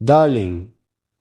Darling,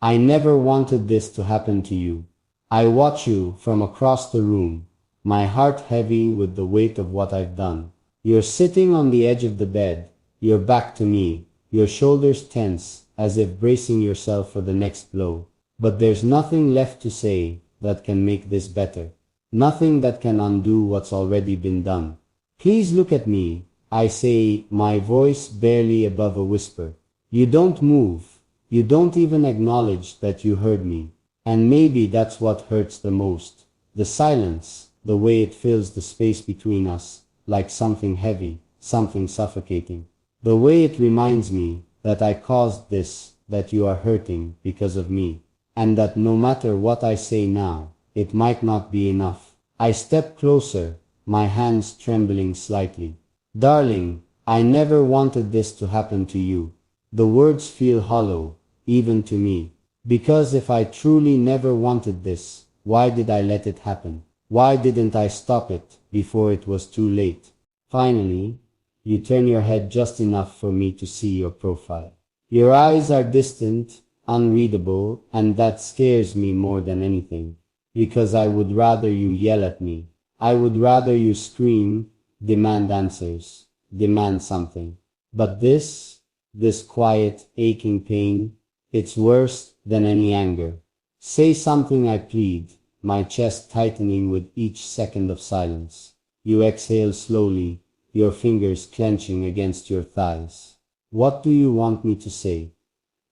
I never wanted this to happen to you. I watch you from across the room, my heart heavy with the weight of what I've done. You're sitting on the edge of the bed, your back to me, your shoulders tense, as if bracing yourself for the next blow. But there's nothing left to say that can make this better. Nothing that can undo what's already been done. Please look at me, I say, my voice barely above a whisper. You don't move. You don't even acknowledge that you heard me. And maybe that's what hurts the most. The silence, the way it fills the space between us, like something heavy, something suffocating. The way it reminds me that I caused this, that you are hurting because of me. And that no matter what I say now, it might not be enough. I step closer, my hands trembling slightly. Darling, I never wanted this to happen to you. The words feel hollow, even to me. Because if I truly never wanted this, why did I let it happen? Why didn't I stop it before it was too late? Finally, you turn your head just enough for me to see your profile. Your eyes are distant, unreadable, and that scares me more than anything. Because I would rather you yell at me. I would rather you scream, demand answers, demand something. But this quiet, aching pain, it's worse than any anger. Say something, I plead, my chest tightening with each second of silence. You exhale slowly, your fingers clenching against your thighs. What do you want me to say?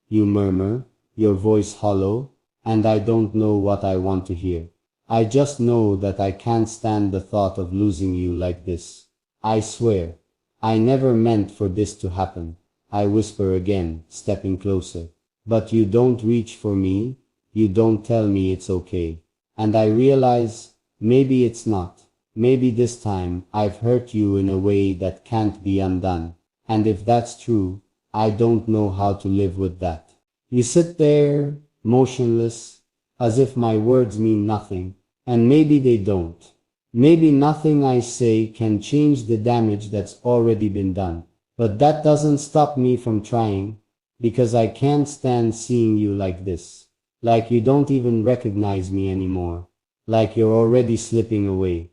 You murmur, your voice hollow, and I don't know what I want to hear. I just know that I can't stand the thought of losing you like this. I swear, I never meant for this to happen. I whisper again, stepping closer. But you don't reach for me, you don't tell me it's okay. And I realize, maybe it's not. Maybe this time I've hurt you in a way that can't be undone. And if that's true, I don't know how to live with that. You sit there, motionless, as if my words mean nothing. And maybe they don't. Maybe nothing I say can change the damage that's already been done. But that doesn't stop me from trying. Because I can't stand seeing you like this. Like you don't even recognize me anymore. Like you're already slipping away.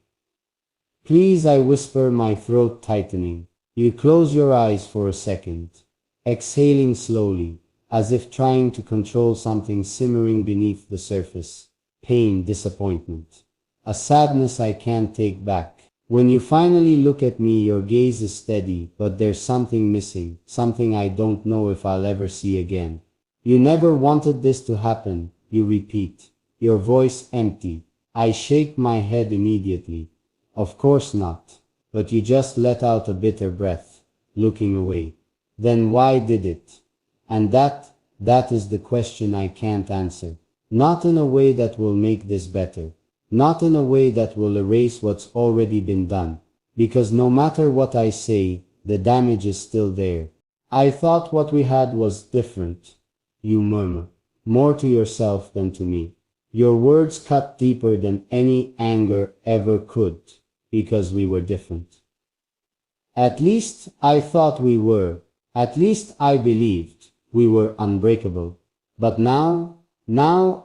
Please, I whisper, my throat tightening. You close your eyes for a second, exhaling slowly, as if trying to control something simmering beneath the surface. Pain, disappointment. A sadness I can't take back. When you finally look at me, your gaze is steady, but there's something missing, something I don't know if I'll ever see again. You never wanted this to happen, you repeat, your voice empty. I shake my head immediately. Of course not. But you just let out a bitter breath, looking away. Then why did it? And that is the question I can't answer. Not in a way that will make this better. Not in a way that will erase what's already been done. Because no matter what I say, the damage is still there. I thought what we had was different. You murmur, more to yourself than to me. Your words cut deeper than any anger ever could, because we were different. At least I thought we were. At least I believed we were unbreakable. But now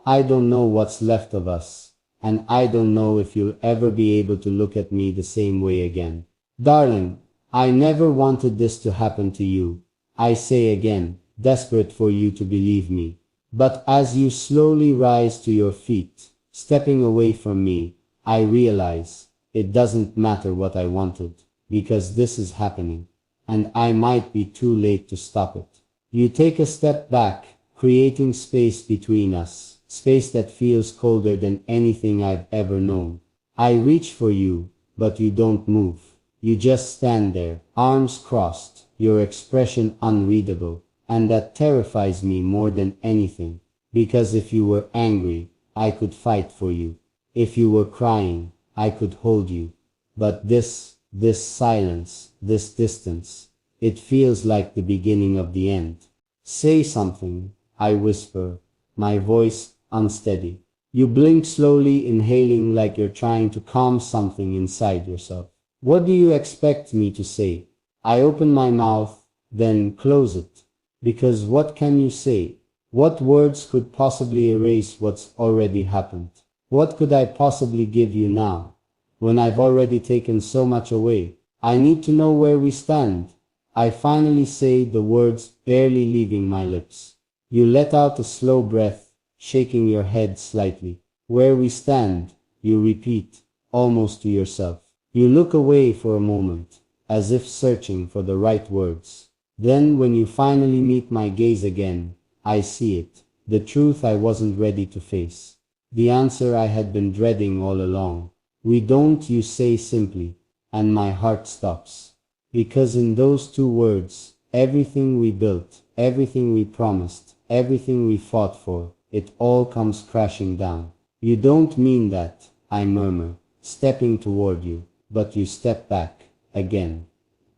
I don't know what's left of us. And I don't know if you'll ever be able to look at me the same way again. Darling, I never wanted this to happen to you. I say again, desperate for you to believe me. But as you slowly rise to your feet, stepping away from me, I realize it doesn't matter what I wanted, because this is happening, and I might be too late to stop it. You take a step back, creating space between us. Space that feels colder than anything I've ever known. I reach for you, but you don't move. You just stand there, arms crossed, your expression unreadable, and that terrifies me more than anything. Because if you were angry, I could fight for you. If you were crying, I could hold you. But this silence, this distance, it feels like the beginning of the end. Say something, I whisper, my voice unsteady. You blink slowly, inhaling like you're trying to calm something inside yourself. What do you expect me to say? I open my mouth, then close it. Because what can you say? What words could possibly erase what's already happened? What could I possibly give you now, when I've already taken so much away? I need to know where we stand. I finally say, the words barely leaving my lips. You let out a slow breath, shaking your head slightly. Where we stand, you repeat, almost to yourself. You look away for a moment, as if searching for the right words. Then when you finally meet my gaze again, I see it, the truth I wasn't ready to face. The answer I had been dreading all along. We don't, you say simply, and my heart stops. Because in those two words, everything we built, everything we promised, everything we fought for, it all comes crashing down. You don't mean that, I murmur, stepping toward you, but you step back, again.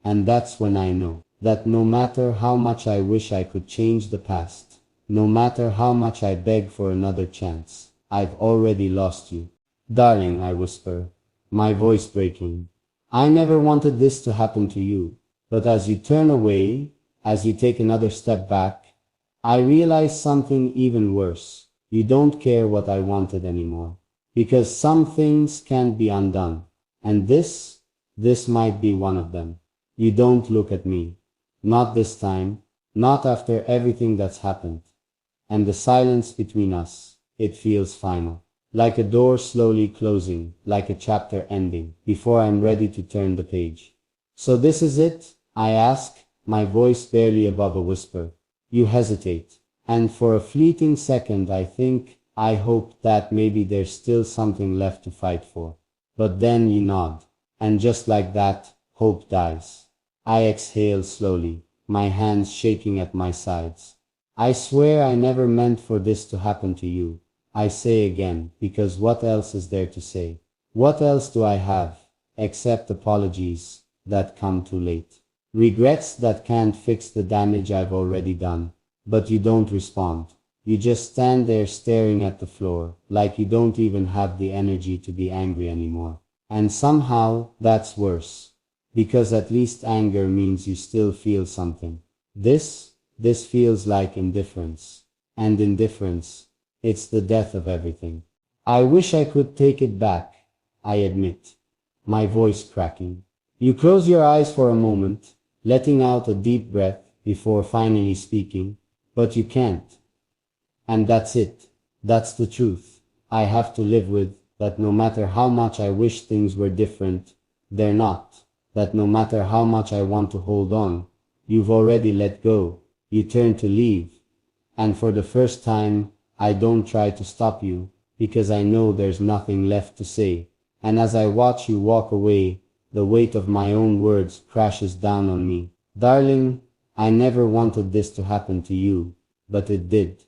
And that's when I know that no matter how much I wish I could change the past, no matter how much I beg for another chance, I've already lost you. Darling, I whisper, my voice breaking. I never wanted this to happen to you, but as you turn away, as you take another step back, I realize something even worse. You don't care what I wanted anymore. Because some things can't be undone. And this might be one of them. You don't look at me. Not this time. Not after everything that's happened. And the silence between us, it feels final. Like a door slowly closing, like a chapter ending, before I'm ready to turn the page. So this is it? I ask, my voice barely above a whisper. You hesitate. And for a fleeting second I hope that maybe there's still something left to fight for. But then you nod. And just like that, hope dies. I exhale slowly, my hands shaking at my sides. I swear I never meant for this to happen to you. I say again, because what else is there to say? What else do I have, except apologies that come too late? Regrets that can't fix the damage I've already done. But you don't respond. You just stand there staring at the floor, like you don't even have the energy to be angry anymore. And somehow, that's worse. Because at least anger means you still feel something. This feels like indifference. And indifference, it's the death of everything. I wish I could take it back, I admit, my voice cracking. You close your eyes for a moment, letting out a deep breath before finally speaking, but you can't. And that's it. That's the truth. I have to live with that no matter how much I wish things were different, they're not. That no matter how much I want to hold on, you've already let go. You turn to leave. And for the first time, I don't try to stop you, because I know there's nothing left to say. And as I watch you walk away, the weight of my own words crashes down on me. Darling, I never wanted this to happen to you, but it did.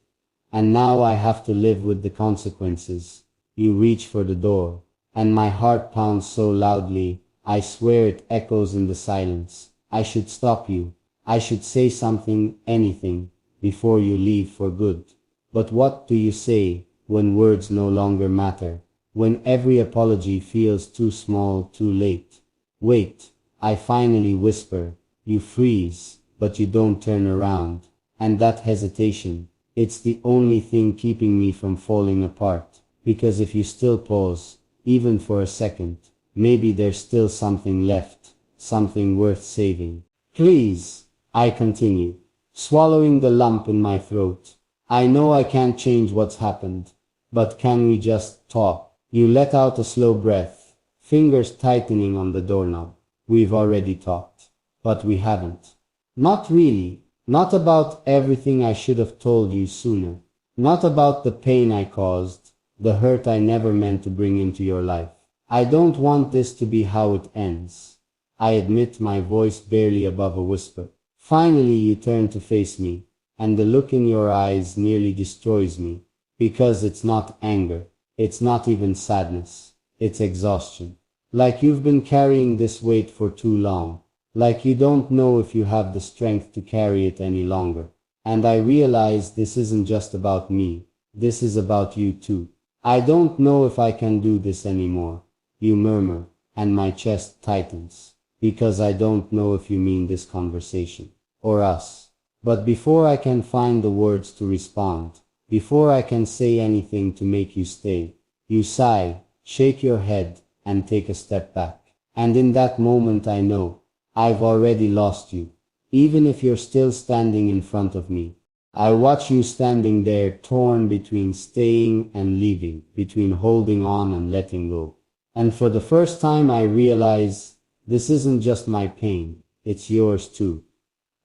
And now I have to live with the consequences. You reach for the door, and my heart pounds so loudly, I swear it echoes in the silence. I should stop you. I should say something, anything, before you leave for good. But what do you say when words no longer matter? When every apology feels too small, too late? Wait, I finally whisper. You freeze, but you don't turn around. And that hesitation, it's the only thing keeping me from falling apart. Because if you still pause, even for a second, maybe there's still something left, something worth saving. Please, I continue, swallowing the lump in my throat. I know I can't change what's happened, but can we just talk? You let out a slow breath, fingers tightening on the doorknob. We've already talked, but we haven't. Not really. Not about everything I should have told you sooner. Not about the pain I caused, the hurt I never meant to bring into your life. I don't want this to be how it ends. I admit, my voice barely above a whisper. Finally you turn to face me, and the look in your eyes nearly destroys me. Because it's not anger. It's not even sadness. It's exhaustion. Like you've been carrying this weight for too long. Like you don't know if you have the strength to carry it any longer. And I realize this isn't just about me. This is about you too. I don't know if I can do this anymore. You murmur, and my chest tightens. Because I don't know if you mean this conversation. Or us. But before I can find the words to respond, before I can say anything to make you stay, you sigh, shake your head, and take a step back. And in that moment I know, I've already lost you. Even if you're still standing in front of me, I watch you standing there torn between staying and leaving, between holding on and letting go. And for the first time I realize, this isn't just my pain, it's yours too.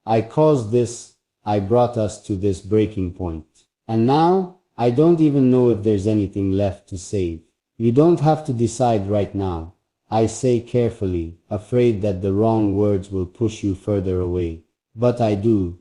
I caused this, I brought us to this breaking point. And now, I don't even know if there's anything left to save. You don't have to decide right now, I say carefully, afraid that the wrong words will push you further away. But I do,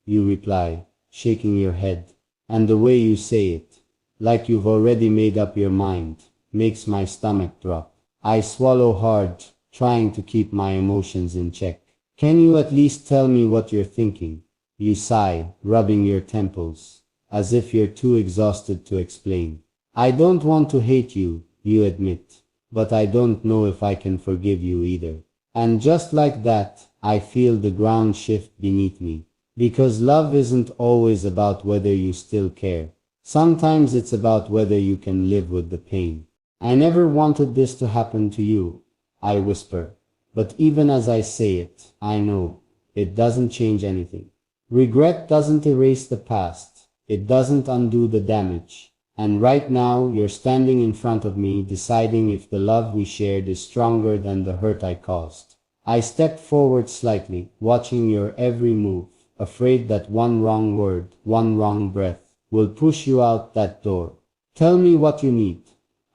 you reply, shaking your head. And the way you say it, like you've already made up your mind, makes my stomach drop. I swallow hard, trying to keep my emotions in check. Can you at least tell me what you're thinking? You sigh, rubbing your temples, as if you're too exhausted to explain. I don't want to hate you, you admit, but I don't know if I can forgive you either. And just like that, I feel the ground shift beneath me. Because love isn't always about whether you still care. Sometimes it's about whether you can live with the pain. I never wanted this to happen to you, I whisper. But even as I say it, I know, it doesn't change anything. Regret doesn't erase the past. It doesn't undo the damage. And right now, you're standing in front of me, deciding if the love we shared is stronger than the hurt I caused. I step forward slightly, watching your every move, afraid that one wrong word, one wrong breath, will push you out that door. Tell me what you need.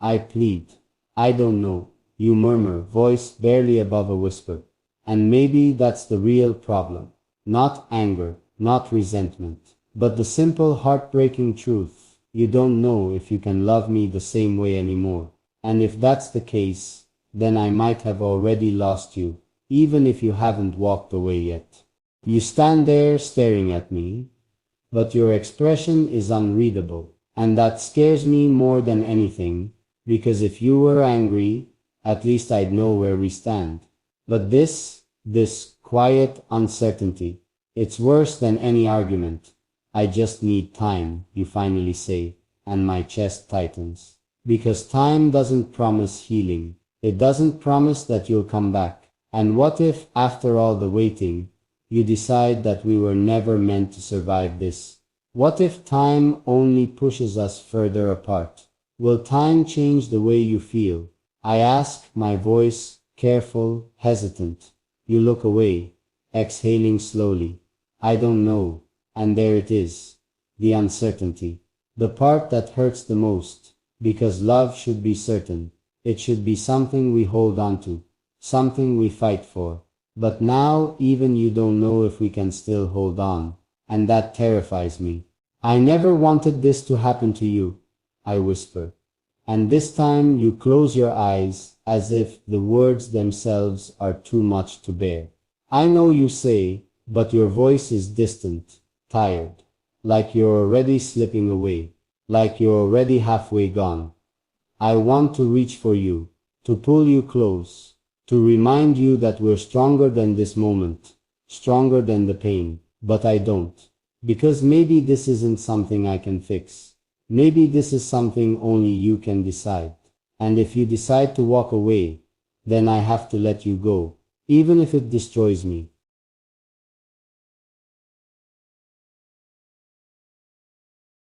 I plead. I don't know. You murmur, voice barely above a whisper. And maybe that's the real problem. Not anger, not resentment, but the simple heartbreaking truth. You don't know if you can love me the same way anymore. And if that's the case, then I might have already lost you, even if you haven't walked away yet. You stand there staring at me, but your expression is unreadable. And that scares me more than anything, because if you were angry, at least I'd know where we stand. But this quiet uncertainty, it's worse than any argument. I just need time, you finally say, and my chest tightens. Because time doesn't promise healing. It doesn't promise that you'll come back. And what if, after all the waiting, you decide that we were never meant to survive this? What if time only pushes us further apart? Will time change the way you feel? I ask, my voice careful, hesitant. You look away, exhaling slowly. I don't know. And there it is. The uncertainty. The part that hurts the most. Because love should be certain. It should be something we hold on to. Something we fight for. But now even you don't know if we can still hold on. And that terrifies me. I never wanted this to happen to you, I whisper. And this time you close your eyes as if the words themselves are too much to bear. I know you say, but your voice is distant, tired, like you're already slipping away, like you're already halfway gone. I want to reach for you, to pull you close, to remind you that we're stronger than this moment, stronger than the pain, but I don't. Because maybe this isn't something I can fix. Maybe this is something only you can decide. And if you decide to walk away, then I have to let you go, even if it destroys me.